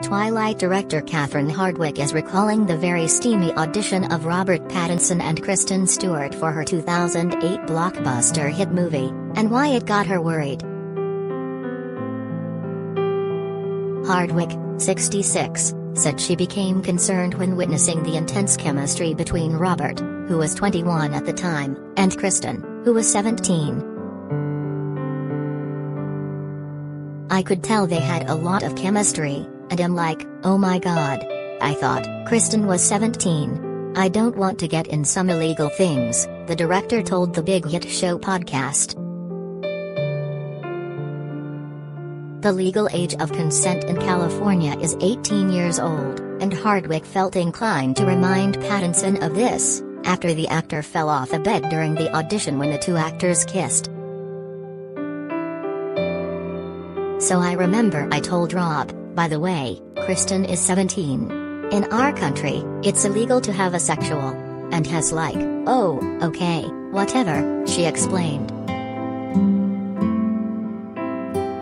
Twilight director Catherine Hardwicke is recalling the very steamy audition of Robert Pattinson and Kristen Stewart for her 2008 blockbuster hit movie, and why it got her worried. Hardwicke, 66, said she became concerned when witnessing the intense chemistry between Robert, who was 21 at the time, and Kristen, who was 17. "I could tell they had a lot of chemistry, and I'm like, oh my god. I thought, Kristen was 17. I don't want to get in some illegal things," the director told the Big Hit Show podcast. The legal age of consent in California is 18 years old, and Hardwicke felt inclined to remind Pattinson of this, after the actor fell off a bed during the audition when the two actors kissed. "So I remember I told Rob, by the way, Kristen is 17. In our country, it's illegal to have a sexual." And has like, "Oh, okay, whatever," she explained.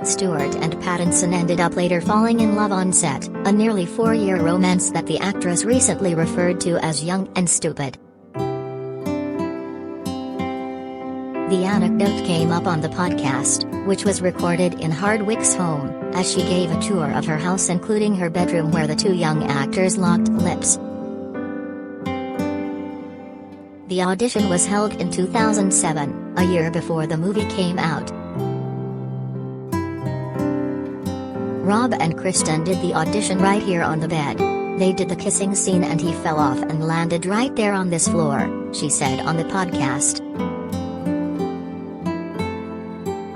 Stewart and Pattinson ended up later falling in love on set, a nearly 4-year romance that the actress recently referred to as young and stupid. The anecdote came up on the podcast, which was recorded in Hardwicke's home, as she gave a tour of her house including her bedroom where the two young actors locked lips. The audition was held in 2007, a year before the movie came out. Rob and Kristen did the audition right here on the bed. They did the kissing scene and he fell off and landed right there on this floor, she said on the podcast.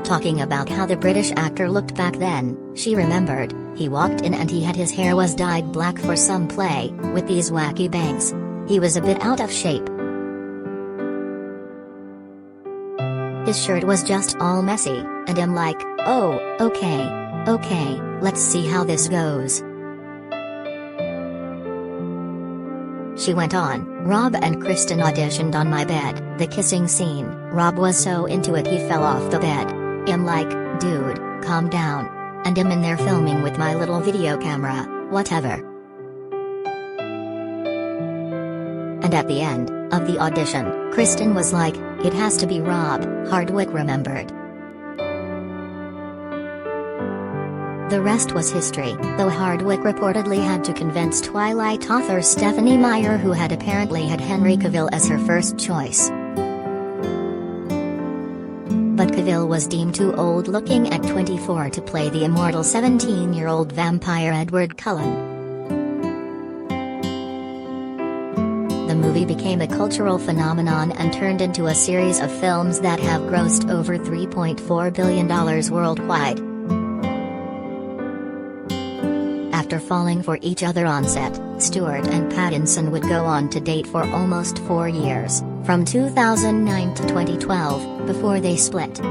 Talking about how the British actor looked back then, she remembered, "He walked in and his hair was dyed black for some play, with these wacky bangs. He was a bit out of shape. His shirt was just all messy, and I'm like, oh, okay, let's see how this goes." She went on, "Rob and Kristen auditioned on my bed, the kissing scene. Rob was so into it he fell off the bed. I'm like, dude, calm down. And I'm in there filming with my little video camera, whatever." And at the end of the audition, Kristen was like, "It has to be Rob," Hardwicke remembered. The rest was history, though Hardwicke reportedly had to convince Twilight author Stephenie Meyer, who had apparently had Henry Cavill as her first choice. But Cavill was deemed too old-looking at 24 to play the immortal 17-year-old vampire Edward Cullen. The movie became a cultural phenomenon and turned into a series of films that have grossed over $3.4 billion worldwide. After falling for each other on set, Stewart and Pattinson would go on to date for almost 4 years, from 2009 to 2012, before they split.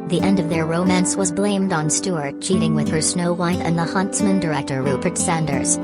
The end of their romance was blamed on Stewart cheating with her Snow White and The Huntsman director Rupert Sanders.